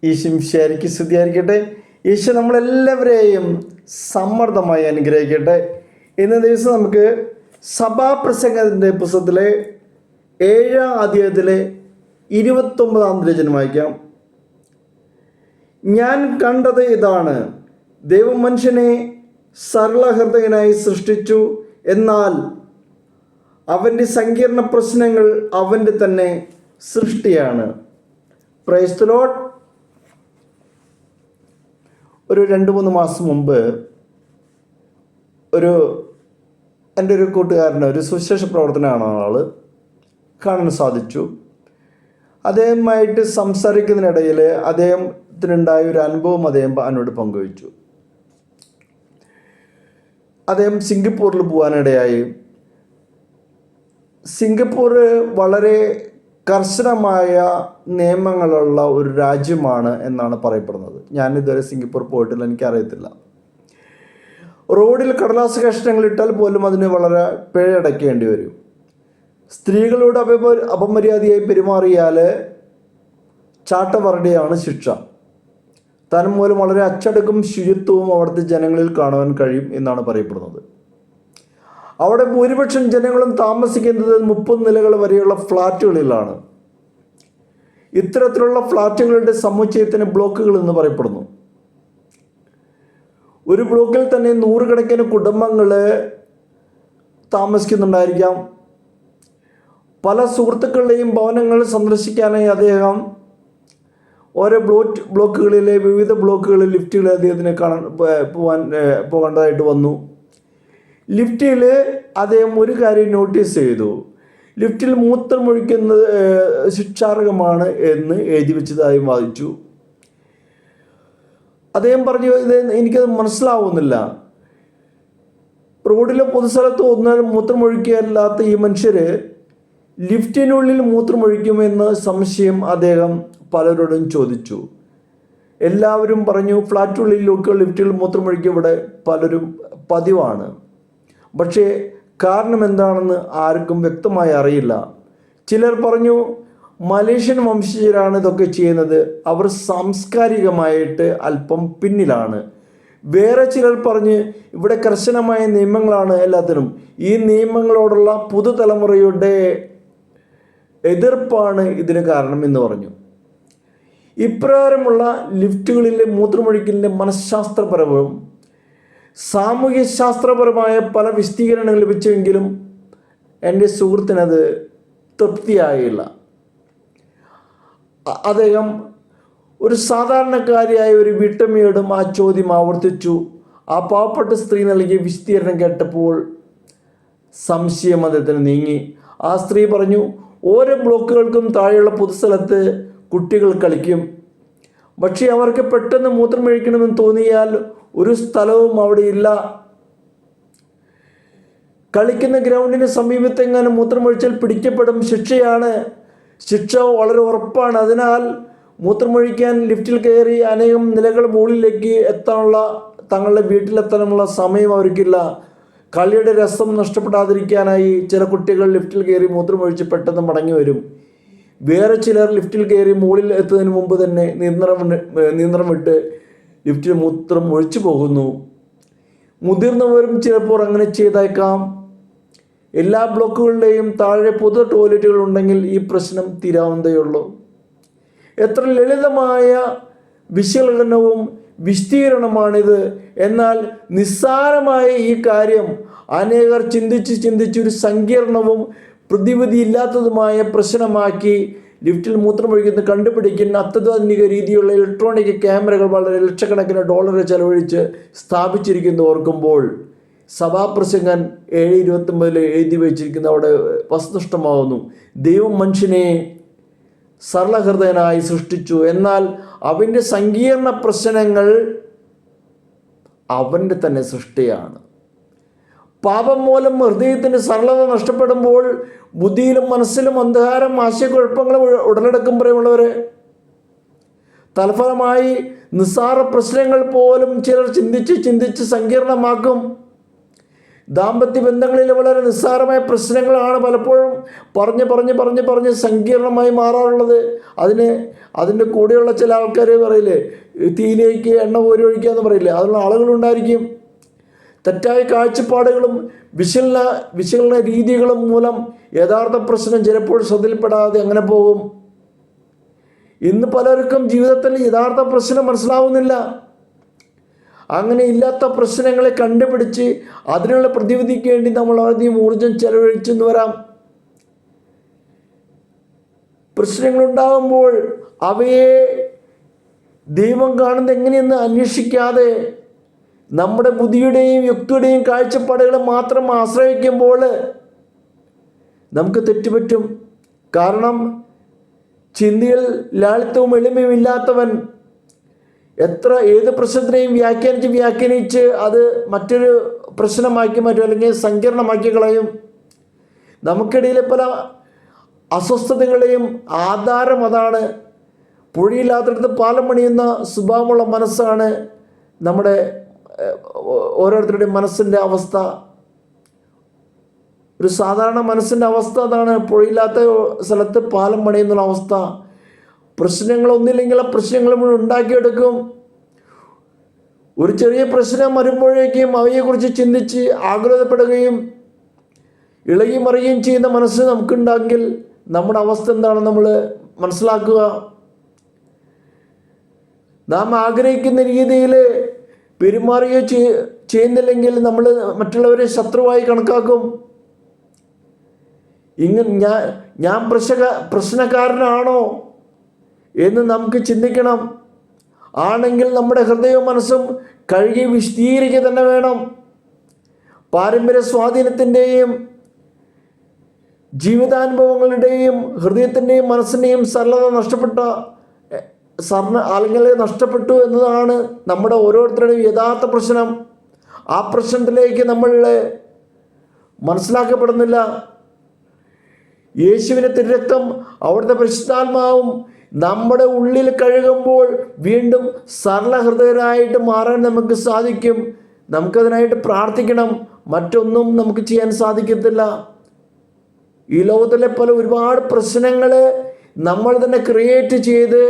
ഈശോ ശരിക്ക് സ്തുതിയായിരിക്കട്ടെ. ഈശോ നമ്മളെല്ലാവരെയും സമ്മർദ്ദമായി അനുഗ്രഹിക്കട്ടെ. ഇന്ന ദിവസം നമുക്ക് സഭാപ്രസംഗത്തിൻ്റെ പുസ്തകത്തിലെ 7-ാം അധ്യായത്തിലെ 29-ാം തിരുവചനം വായിക്കാം. ഞാൻ കണ്ടത് ഇതാണ്, ദൈവം മനുഷ്യനെ സരളഹൃദയനായി സൃഷ്ടിച്ചു, എന്നാൽ അവൻ്റെ സങ്കീർണ പ്രശ്നങ്ങൾ അവൻ്റെ തന്നെ സൃഷ്ടിയാണ്. Praise the Lord. ഒരു 2-3 മാസം മുമ്പ് എൻ്റെ ഒരു കൂട്ടുകാരന്, ഒരു സുവിശേഷ പ്രവർത്തനമാണ് ആൾ, കാണാൻ സാധിച്ചു. അദ്ദേഹവുമായിട്ട് സംസാരിക്കുന്നതിനിടയിൽ അദ്ദേഹത്തിനുണ്ടായ ഒരു അനുഭവം അദ്ദേഹം എന്നോട് പങ്കുവച്ചു. അദ്ദേഹം സിംഗപ്പൂരിൽ പോകാനിടയായി. സിംഗപ്പൂർ വളരെ കർശനമായ നിയമങ്ങളുള്ള ഒരു രാജ്യമാണ് എന്നാണ് പറയപ്പെടുന്നത്. ഞാനിതുവരെ സിംഗപ്പൂർ പോയിട്ടില്ല, എനിക്കറിയത്തില്ല. റോഡിൽ കടലാസ് കഷ്ണങ്ങൾ ഇട്ടാൽ പോലും അതിന് വളരെ പിഴയടയ്ക്കേണ്ടി വരും. സ്ത്രീകളോട് അപമര്യാദയായി പെരുമാറിയാൽ ചാട്ടവറടിയാണ് ശിക്ഷ. താൻ മൂലം വളരെ അച്ചടക്കവും ശുചിത്വവും അവിടുത്തെ ജനങ്ങളിൽ കാണുവാൻ കഴിയും എന്നാണ് പറയപ്പെടുന്നത്. അവിടെ ഭൂരിപക്ഷം ജനങ്ങളും താമസിക്കുന്നത് 30 നിലകൾ വരെയുള്ള ഫ്ലാറ്റുകളിലാണ്. ഇത്തരത്തിലുള്ള ഫ്ലാറ്റുകളുടെ സമുച്ചയത്തിന് ബ്ലോക്കുകൾ എന്ന് പറയപ്പെടുന്നു. ഒരു ബ്ലോക്കിൽ തന്നെ 100 കണക്കിന് കുടുംബങ്ങൾ താമസിക്കുന്നുണ്ടായിരിക്കാം. പല സുഹൃത്തുക്കളുടെയും ഭവനങ്ങൾ സന്ദർശിക്കാനായി അദ്ദേഹം ഓരോ ബ്ലോക്കുകളിലെ വിവിധ ബ്ലോക്കുകളിൽ ലിഫ്റ്റുകളിൽ അദ്ദേഹത്തിന് പോകേണ്ടതായിട്ട് വന്നു. ലിഫ്റ്റിൽ അദ്ദേഹം ഒരു കാര്യം നോട്ടീസ് ചെയ്തു. ലിഫ്റ്റിൽ മൂത്രമൊഴിക്കുന്നത് ശിക്ഷാർഹമാണ് എന്ന് എഴുതി വെച്ചതായി വാദിച്ചു. അദ്ദേഹം പറഞ്ഞു, ഇത് എനിക്കത് മനസ്സിലാവുന്നില്ല. റോഡിലെ പൊതുസ്ഥലത്ത് ഒന്നും മൂത്രമൊഴിക്കുകയല്ലാത്ത ഈ മനുഷ്യർ ലിഫ്റ്റിനുള്ളിൽ മൂത്രമൊഴിക്കുമെന്ന് സംശയം അദ്ദേഹം പലരോടും ചോദിച്ചു. എല്ലാവരും പറഞ്ഞു, ഫ്ലാറ്റുള്ളിലൊക്കെ ലിഫ്റ്റുകളിൽ മൂത്രമൊഴിക്കുക ഇവിടെ പലരും പതിവാണ്. പക്ഷേ കാരണം എന്താണെന്ന് ആർക്കും വ്യക്തമായി അറിയില്ല. ചിലർ പറഞ്ഞു, മലേഷ്യൻ വംശജരാണ് ഇതൊക്കെ ചെയ്യുന്നത്, അവർ സാംസ്കാരികമായിട്ട് അല്പം പിന്നിലാണ്. വേറെ ചിലർ പറഞ്ഞ് ഇവിടെ കർശനമായ നിയമങ്ങളാണ് എല്ലാത്തിനും, ഈ നിയമങ്ങളോടുള്ള പുതുതലമുറയുടെ എതിർപ്പാണ് ഇതിന് കാരണം എന്ന് പറഞ്ഞു. ഇപ്രകാരമുള്ള ലിഫ്റ്റുകളിലെ മൂത്രമൊഴിക്കലിൻ്റെ മനഃശാസ്ത്രപരവും സാമൂഹ്യ ശാസ്ത്രപരമായ പല വിശദീകരണങ്ങൾ ലഭിച്ചെങ്കിലും എൻ്റെ സുഹൃത്തിനത് തൃപ്തിയായില്ല. അദ്ദേഹം ഒരു സാധാരണക്കാരിയായ ഒരു വീട്ടമ്മയോടും ആ ചോദ്യം ആവർത്തിച്ചു. ആ പാവപ്പെട്ട സ്ത്രീ നൽകിയ വിശദീകരണം കേട്ടപ്പോൾ സംശയം അദ്ദേഹത്തിന് നീങ്ങി. ആ സ്ത്രീ പറഞ്ഞു, ഓരോ ബ്ലോക്കുകൾക്കും താഴെയുള്ള പൊതുസ്ഥലത്ത് കുട്ടികൾ കളിക്കും. പക്ഷേ അവർക്ക് പെട്ടെന്ന് മൂത്രമൊഴിക്കണമെന്ന് തോന്നിയാൽ ഒരു സ്ഥലവും അവിടെ ഇല്ല. കളിക്കുന്ന ഗ്രൗണ്ടിന് സമീപത്തെങ്ങാനും മൂത്രമൊഴിച്ചാൽ പിടിക്കപ്പെടും, ശിക്ഷയാണ്. ശിക്ഷ വളരെ ഉറപ്പാണ്. അതിനാൽ മൂത്രമൊഴിക്കാൻ ലിഫ്റ്റിൽ കയറി അനേകം നിലകൾ മുകളിലേക്ക് തങ്ങളുടെ വീട്ടിലെത്താനുള്ള സമയം അവർക്കില്ല. കളിയുടെ രസം നഷ്ടപ്പെടാതിരിക്കാനായി ചില കുട്ടികൾ ലിഫ്റ്റിൽ കയറി മൂത്രമൊഴിച്ച് പെട്ടെന്ന് മടങ്ങി വരും. വേറെ ചിലർ ലിഫ്റ്റിൽ കയറി മുകളിൽ എത്തുന്നതിന് മുമ്പ് തന്നെ നിയന്ത്രണം വിട്ട് ലിഫ്റ്റിൽ മൂത്രം ഒഴിച്ചു പോകുന്നു. മുതിർന്നവരും ചിലപ്പോൾ അങ്ങനെ ചെയ്തേക്കാം. എല്ലാ ബ്ലോക്കുകളുടെയും താഴെ പൊതു ടോയ്ലറ്റുകൾ ഉണ്ടെങ്കിൽ ഈ പ്രശ്നം തീരാവുന്നതേയുള്ളൂ. എത്ര ലളിതമായ വിശകലനവും വിശദീകരണമാണിത്. എന്നാൽ നിസ്സാരമായ ഈ കാര്യം അനേകർ ചിന്തിച്ച് ഒരു സങ്കീർണവും പ്രതിവിധിയില്ലാത്തതുമായ പ്രശ്നമാക്കി ലിഫ്റ്റിൽ മൂത്രമൊഴിക്കുന്നത് കണ്ടുപിടിക്കുന്ന അത്യാധുനിക രീതിയിലുള്ള ഇലക്ട്രോണിക് ക്യാമറകൾ വളരെ ലക്ഷക്കണക്കിന് ഡോളർ ചെലവഴിച്ച് സ്ഥാപിച്ചിരിക്കുന്നു ഓർക്കുമ്പോൾ സഭാപ്രസംഗൻ 7:29 എഴുതി വെച്ചിരിക്കുന്ന അവിടെ വസ്തുനിഷ്ഠമാവുന്നു. ദൈവം മനുഷ്യനെ സരളഹൃദയനായി സൃഷ്ടിച്ചു, എന്നാൽ അവൻ്റെ സങ്കീർണ പ്രശ്നങ്ങൾ അവൻ്റെ തന്നെ സൃഷ്ടിയാണ്. പാപം മൂലം ഹൃദയത്തിൻ്റെ സരളത നഷ്ടപ്പെടുമ്പോൾ ബുദ്ധിയിലും മനസ്സിലും അന്ധകാരം, ആശയക്കുഴപ്പങ്ങളും ഉടലെടുക്കുമ്പോഴുള്ളവരെ തൽഫലമായി നിസ്സാര പ്രശ്നങ്ങൾ പോലും ചിലർ ചിന്തിച്ച് സങ്കീർണമാക്കും. ദാമ്പത്യ ബന്ധങ്ങളിൽ വളരെ നിസ്സാരമായ പ്രശ്നങ്ങളാണ് പലപ്പോഴും പറഞ്ഞ് സങ്കീർണമായി മാറാറുള്ളത്. അതിൻ്റെ കൂടെയുള്ള ചില ആൾക്കാർ പറയില്ലേ, തീയിലേക്ക് എണ്ണ കോരി ഒഴിക്കുക എന്ന് പറയില്ലേ, അതിനുള്ള ആളുകളുണ്ടായിരിക്കും. തെറ്റായ കാഴ്ചപ്പാടുകളും വിശകലന രീതികളും മൂലം യഥാർത്ഥ പ്രശ്നം ചിലപ്പോൾ ശ്രദ്ധയിൽപ്പെടാതെ അങ്ങനെ പോകും. ഇന്ന് പലർക്കും ജീവിതത്തിൽ യഥാർത്ഥ പ്രശ്നം മനസ്സിലാവുന്നില്ല. അങ്ങനെ ഇല്ലാത്ത പ്രശ്നങ്ങളെ കണ്ടുപിടിച്ച് അതിനുള്ള പ്രതിവിധിക്ക് വേണ്ടി നമ്മൾ വളരെയധികം ഊർജം ചെലവഴിച്ചെന്ന് വരാം. പ്രശ്നങ്ങളുണ്ടാകുമ്പോൾ അവയെ ദൈവം കാണുന്നത് എങ്ങനെയെന്ന് അന്വേഷിക്കാതെ നമ്മുടെ ബുദ്ധിയുടെയും യുക്തിയുടെയും കാഴ്ചപ്പാടുകളെ മാത്രം ആശ്രയിക്കുമ്പോൾ നമുക്ക് തെറ്റുപറ്റും. കാരണം ചിന്തയിൽ ലാളിത്യവും എളിമയും ഇല്ലാത്തവൻ ഏത് പ്രശ്നത്തിനെയും വ്യാഖ്യാനിച്ച് അത് മറ്റൊരു പ്രശ്നമാക്കി മാറ്റും, അല്ലെങ്കിൽ സങ്കീർണമാക്കി കളയും. നമുക്കിടയിലെ പല അസ്വസ്ഥതകളെയും ആധാരം അതാണ്. പുഴയില്ലാത്തടത്ത് പാലം പണിയുന്ന സ്വഭാവമുള്ള മനസ്സാണ് നമ്മുടെ ഓരോരുത്തരുടെയും മനസ്സിൻ്റെ അവസ്ഥ. ഒരു സാധാരണ മനസ്സിൻ്റെ അവസ്ഥ അതാണ്. പുഴയില്ലാത്ത സ്ഥലത്ത് പാലം പണിയുന്ന അവസ്ഥ. പ്രശ്നങ്ങളൊന്നില്ലെങ്കിൽ ആ പ്രശ്നങ്ങൾ മുഴുവൻ ഉണ്ടാക്കിയെടുക്കും. ഒരു ചെറിയ പ്രശ്നം വരുമ്പോഴേക്കും അവയെക്കുറിച്ച് ചിന്തിച്ച് ആകുലതപ്പെടുകയും ഇളകി മറിയുകയും ചെയ്യുന്ന മനസ്സ് നമുക്കുണ്ടെങ്കിൽ നമ്മുടെ അവസ്ഥ എന്താണ് നമ്മൾ മനസ്സിലാക്കുക. നാം ആഗ്രഹിക്കുന്ന രീതിയിൽ പെരുമാറുകയോ ചെയ്യുന്നില്ലെങ്കിൽ നമ്മൾ മറ്റുള്ളവരെ ശത്രുവായി കണക്കാക്കും. ഞാൻ പ്രശ്നക്കാരനാണോ എന്ന് നമുക്ക് ചിന്തിക്കണം. ആണെങ്കിൽ നമ്മുടെ ഹൃദയവും മനസ്സും കഴുകി വിശദീകരിക്കുക തന്നെ വേണം. പാരമ്പര്യ സ്വാധീനത്തിൻ്റെയും ജീവിതാനുഭവങ്ങളുടെയും ഹൃദയത്തിൻ്റെയും മനസ്സിൻ്റെയും അല്ലെങ്കിൽ നഷ്ടപ്പെട്ടു എന്നതാണ് നമ്മുടെ ഓരോരുത്തരുടെയും യഥാർത്ഥ പ്രശ്നം. ആ പ്രശ്നത്തിലേക്ക് നമ്മൾ മനസ്സിലാക്കപ്പെടുന്നില്ല. യേശുവിൻ്റെ തിരുരക്തം അവിടുത്തെ പരിശുദ്ധാത്മാവും നമ്മുടെ ഉള്ളിൽ കഴുകുമ്പോൾ വീണ്ടും സരളഹൃദയരായിട്ട് മാറാൻ നമുക്ക് സാധിക്കും. നമുക്കതിനായിട്ട് പ്രാർത്ഥിക്കണം. മറ്റൊന്നും നമുക്ക് ചെയ്യാൻ സാധിക്കത്തില്ല. ഈ ലോകത്തിലെ ഒരുപാട് പ്രശ്നങ്ങൾ നമ്മൾ തന്നെ ക്രിയേറ്റ് ചെയ്ത്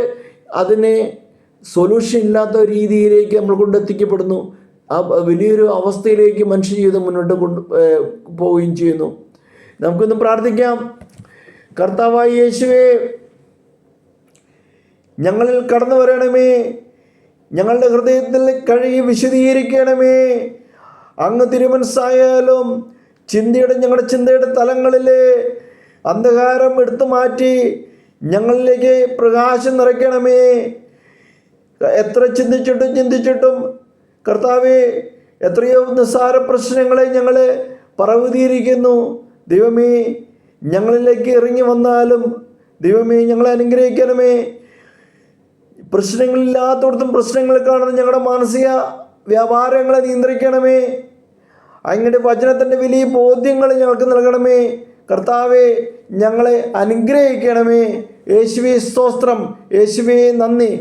അതിനെ സൊല്യൂഷൻ ഇല്ലാത്ത രീതിയിലേക്ക് നമ്മൾ കൊണ്ടെത്തിക്കപ്പെടുന്നു. ആ വലിയൊരു അവസ്ഥയിലേക്ക് മനുഷ്യ ജീവിതം മുന്നോട്ട് പോവുകയും ചെയ്യുന്നു. നമുക്കൊന്ന് പ്രാർത്ഥിക്കാം. കർത്താവായ യേശുവേ, ഞങ്ങളിൽ കടന്നു വരണമേ. ഞങ്ങളുടെ ഹൃദയത്തിൽ കഴുകി വിശദീകരിക്കണമേ. അങ്ങ് തിരുമനസ്സായാലും ഞങ്ങളുടെ ചിന്തയുടെ തലങ്ങളിൽ അന്ധകാരം എടുത്തു മാറ്റി ഞങ്ങളിലേക്ക് പ്രകാശം നിറയ്ക്കണമേ. എത്ര ചിന്തിച്ചിട്ടും കർത്താവേ, എത്രയോ നിസ്സാര പ്രശ്നങ്ങളെ ഞങ്ങൾ പർവ്വതീകരിക്കുന്നു. ദൈവമേ, ഞങ്ങളിലേക്ക് ഇറങ്ങി വന്നാലും ദൈവമേ ഞങ്ങളെ അനുഗ്രഹിക്കണമേ. പ്രശ്നങ്ങളില്ലാത്തടത്തും പ്രശ്നങ്ങൾ കാണുന്ന ഞങ്ങളുടെ മാനസിക വ്യാപാരങ്ങളെ നിയന്ത്രിക്കണമേ. അങ്ങയുടെ വചനത്തിൻ്റെ വലിയ ബോധ്യങ്ങൾ ഞങ്ങൾക്ക് നൽകണമേ. കർത്താവേ, ഞങ്ങളെ അനുഗ്രഹിക്കണമേ. യേശുവേ സ്തോത്രം, യേശുവേ നന്ദി.